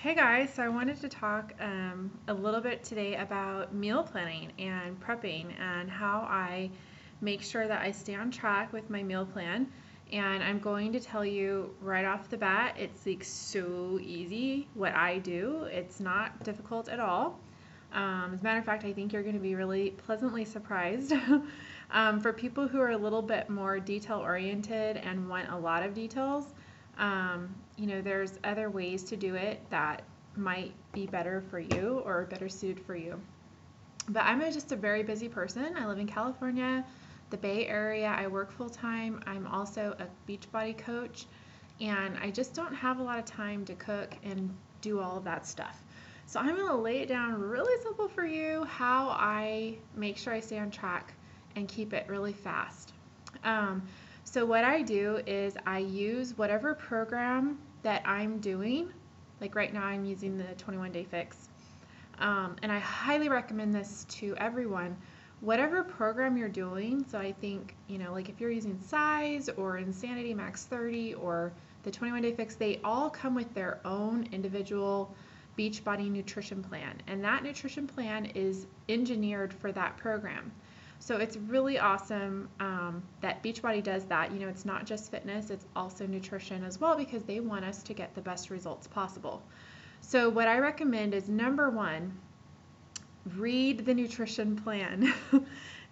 Hey guys, so I wanted to talk a little bit today about meal planning and prepping and how I make sure that I stay on track with my meal plan. And I'm going to tell you right off the bat, it's like so easy what I do. It's not difficult at all. As a matter of fact, I think you're going to be really pleasantly surprised. For people who are a little bit more detail oriented and want a lot of details, there's other ways to do it that might be better for you or better suited for you. But just a very busy person. I live in California, the Bay Area. I work full time. I'm also a Beachbody coach, and I just don't have a lot of time to cook and do all of that stuff. So I'm going to lay it down really simple for you how I make sure I stay on track and keep it really fast. So what I do is I use whatever program that I'm doing. Like right now I'm using the 21 Day Fix. And I highly recommend this to everyone. Whatever program you're doing, so I think, like if you're using Size or Insanity Max 30 or the 21 Day Fix, they all come with their own individual Beachbody nutrition plan. And that nutrition plan is engineered for that program. So it's really awesome that Beachbody does that. It's not just fitness, it's also nutrition as well because they want us to get the best results possible. So what I recommend is number one, read the nutrition plan.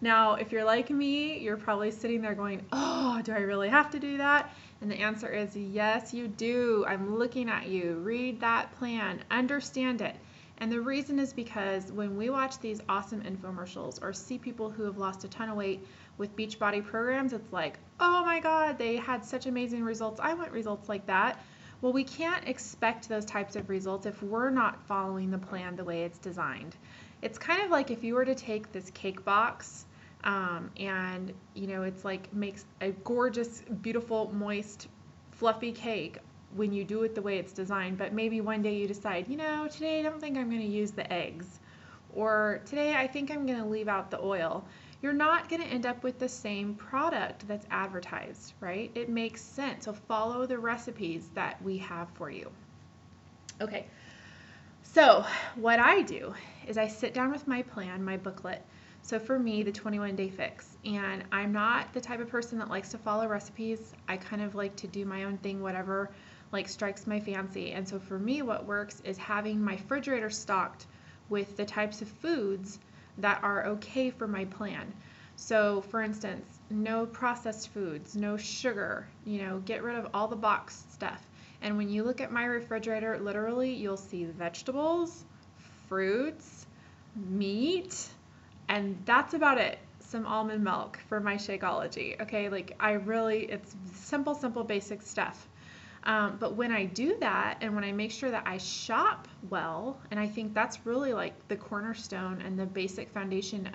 Now, if you're like me, you're probably sitting there going, oh, do I really have to do that? And the answer is yes, you do. I'm looking at you. Read that plan, understand it. And the reason is because when we watch these awesome infomercials or see people who have lost a ton of weight with Beachbody programs, it's like, oh my God, they had such amazing results. I want results like that. Well, we can't expect those types of results if we're not following the plan the way it's designed. It's kind of like if you were to take this cake box and, it's like makes a gorgeous, beautiful, moist, fluffy cake when you do it the way it's designed, but maybe one day you decide, today I don't think I'm going to use the eggs, or today I think I'm going to leave out the oil. You're not going to end up with the same product that's advertised, right? It makes sense. So follow the recipes that we have for you. Okay, so what I do is I sit down with my plan, my booklet. So for me, the 21 Day Fix, and I'm not the type of person that likes to follow recipes. I kind of like to do my own thing, whatever like strikes my fancy. And so for me, what works is having my refrigerator stocked with the types of foods that are okay for my plan. So for instance, no processed foods, no sugar, get rid of all the boxed stuff. And when you look at my refrigerator, literally you'll see vegetables, fruits, meat, and that's about it. Some almond milk for my Shakeology. Okay, it's simple, basic stuff. But when I do that and when I make sure that I shop well, and I think that's really like the cornerstone and the basic foundation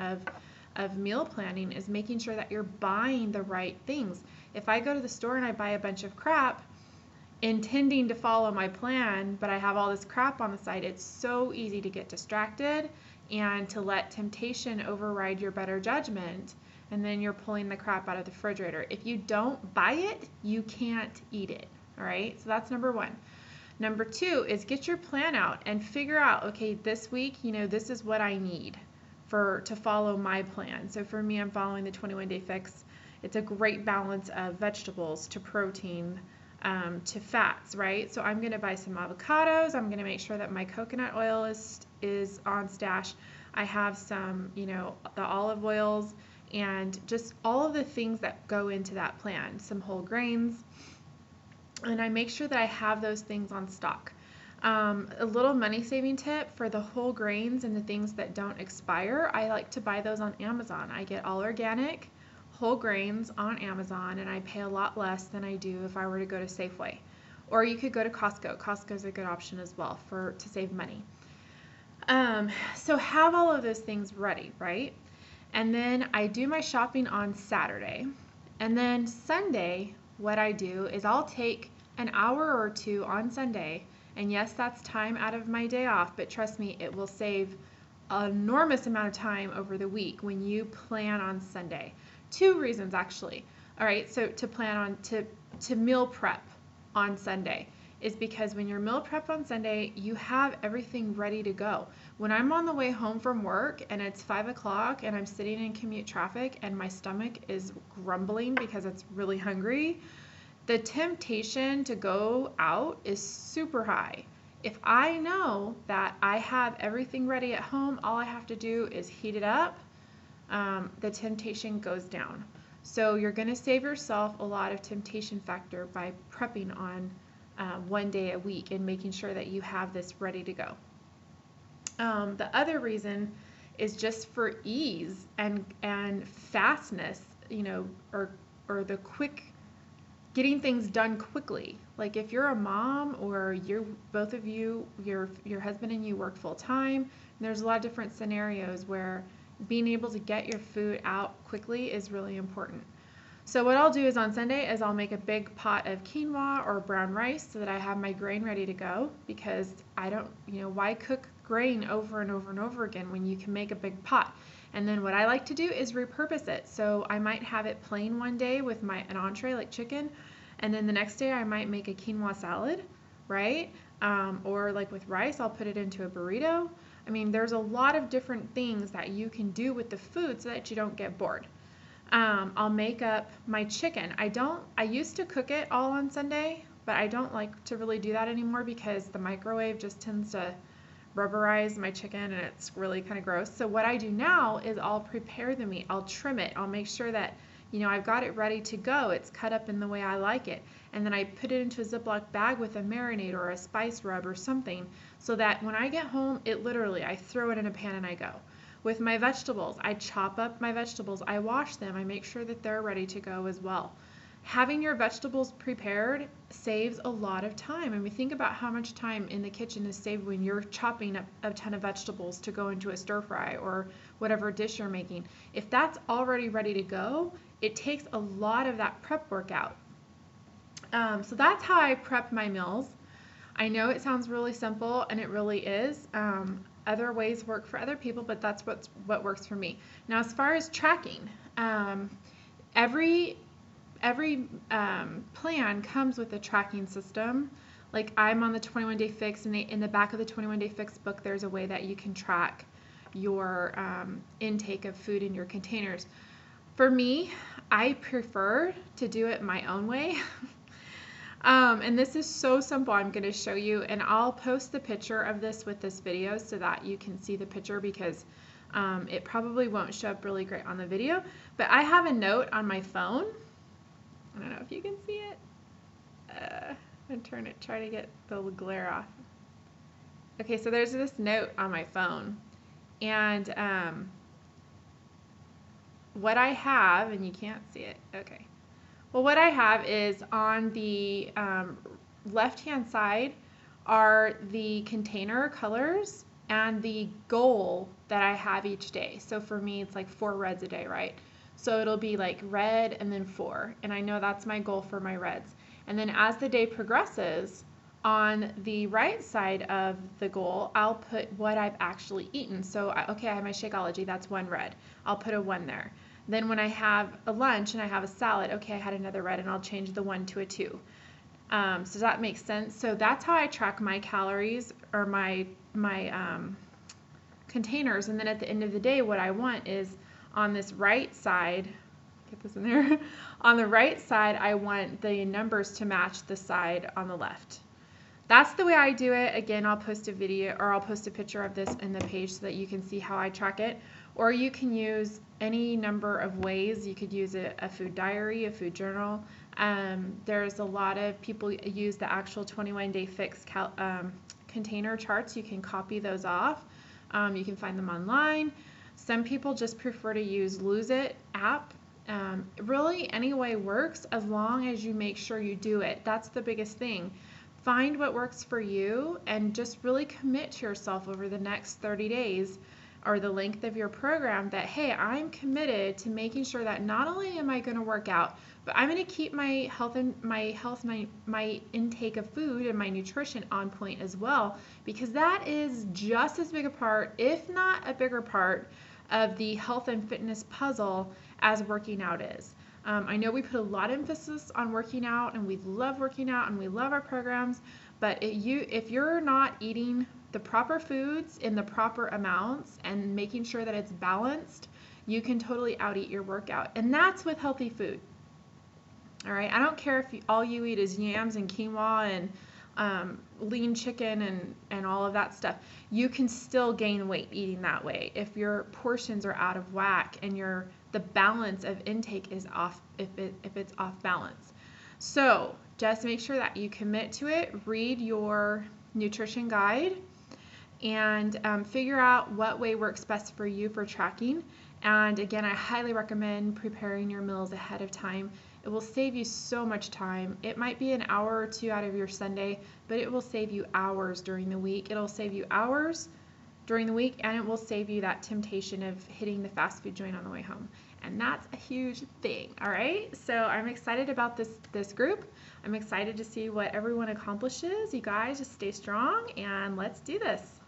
of meal planning is making sure that you're buying the right things. If I go to the store and I buy a bunch of crap, intending to follow my plan, but I have all this crap on the side, it's so easy to get distracted and to let temptation override your better judgment, and then you're pulling the crap out of the refrigerator. If you don't buy it, you can't eat it. All right, so that's number one. Number two is get your plan out and figure out, okay, this week, this is what I need to follow my plan. So for me, I'm following the 21 Day Fix. It's a great balance of vegetables to protein to fats, right? So I'm going to buy some avocados. I'm going to make sure that my coconut oil is on stash. I have some, the olive oils and just all of the things that go into that plan, some whole grains. And I make sure that I have those things on stock. A little money saving tip for the whole grains and the things that don't expire, I like to buy those on Amazon. I get all organic whole grains on Amazon and I pay a lot less than I do if I were to go to Safeway. Or you could go to Costco. Costco's a good option as well to save money. So have all of those things ready, right? And then I do my shopping on Saturday. And then Sunday, what I do is I'll take an hour or two on Sunday, and yes, that's time out of my day off, but trust me, it will save an enormous amount of time over the week when you plan on Sunday. Two reasons actually. All right, so to plan on to meal prep on Sunday is because when you're meal prep on Sunday, you have everything ready to go. When I'm on the way home from work and it's 5 o'clock and I'm sitting in commute traffic and my stomach is grumbling because it's really hungry, the temptation to go out is super high. If I know that I have everything ready at home, all I have to do is heat it up, the temptation goes down. So you're going to save yourself a lot of temptation factor by prepping on one day a week and making sure that you have this ready to go. The other reason is just for ease and fastness, or the quick getting things done quickly. Like if you're a mom or both of you, your husband and you work full time, there's a lot of different scenarios where being able to get your food out quickly is really important. So what I'll do is on Sunday is I'll make a big pot of quinoa or brown rice so that I have my grain ready to go, because I don't, why cook grain over and over and over again when you can make a big pot? And then what I like to do is repurpose it. So I might have it plain one day with an entree like chicken, and then the next day I might make a quinoa salad, right? Or like with rice, I'll put it into a burrito. I mean, there's a lot of different things that you can do with the food so that you don't get bored. I'll make up my chicken. I used to cook it all on Sunday, but I don't like to really do that anymore because the microwave just tends to rubberize my chicken and it's really kind of gross. So what I do now is I'll prepare the meat. I'll trim it. I'll make sure that, I've got it ready to go. It's cut up in the way I like it. And then I put it into a Ziploc bag with a marinade or a spice rub or something so that when I get home, I throw it in a pan and I go. With my vegetables, I chop up my vegetables, I wash them, I make sure that they're ready to go as well. Having your vegetables prepared saves a lot of time. I mean, think about how much time in the kitchen is saved when you're chopping up a ton of vegetables to go into a stir fry or whatever dish you're making. If that's already ready to go, it takes a lot of that prep work out. So that's how I prep my meals. I know it sounds really simple, and it really is. Other ways work for other people, but that's what works for me. Now, as far as tracking, every plan comes with a tracking system. Like I'm on the 21 Day Fix, and in the back of the 21 Day Fix book, there's a way that you can track your intake of food in your containers. For me, I prefer to do it my own way. And this is so simple. I'm going to show you, and I'll post the picture of this with this video so that you can see the picture, because it probably won't show up really great on the video. But I have a note on my phone. I don't know if you can see it. And try to get the glare off. Okay, so there's this note on my phone, and what I have, and you can't see it. Okay. Well, what I have is on the left-hand side are the container colors and the goal that I have each day. So for me, it's like 4 reds a day, right? So it'll be like red and then 4. And I know that's my goal for my reds. And then as the day progresses, on the right side of the goal, I'll put what I've actually eaten. So, okay, I have my Shakeology, that's 1 red. I'll put a 1 there. Then when I have a lunch and I have a salad, okay, I had another red, and I'll change the 1 to a 2. So that makes sense. So that's how I track my calories, or my containers. And then at the end of the day, what I want is on this right side, get this in there, on the right side, I want the numbers to match the side on the left. That's the way I do it. Again, I'll post a video, or I'll post a picture of this in the page so that you can see how I track it. Or you can use any number of ways. You could use a food diary, a food journal. There's a lot of people use the actual 21 Day Fix container charts. You can copy those off. You can find them online. Some people just prefer to use Lose It app. Really, any way works as long as you make sure you do it. That's the biggest thing. Find what works for you and just really commit to yourself over the next 30 days or the length of your program that, hey, I'm committed to making sure that not only am I going to work out, but I'm going to keep my my intake of food and my nutrition on point as well, because that is just as big a part, if not a bigger part, of the health and fitness puzzle as working out is. I know we put a lot of emphasis on working out, and we love working out, and we love our programs, But if you're not eating the proper foods in the proper amounts and making sure that it's balanced, you can totally out eat your workout. And that's with healthy food. All right, I don't care if all you eat is yams and quinoa and lean chicken and all of that stuff. You can still gain weight eating that way if your portions are out of whack and the balance of intake is off, if it's off balance. So just make sure that you commit to it, read your nutrition guide, and figure out what way works best for you for tracking. And again, I highly recommend preparing your meals ahead of time. It will save you so much time. It might be an hour or two out of your Sunday, but it will save you hours during the week. It'll save you hours during the week, and it will save you that temptation of hitting the fast food joint on the way home. And that's a huge thing, all right? So I'm excited about this group. I'm excited to see what everyone accomplishes. You guys just stay strong, and let's do this.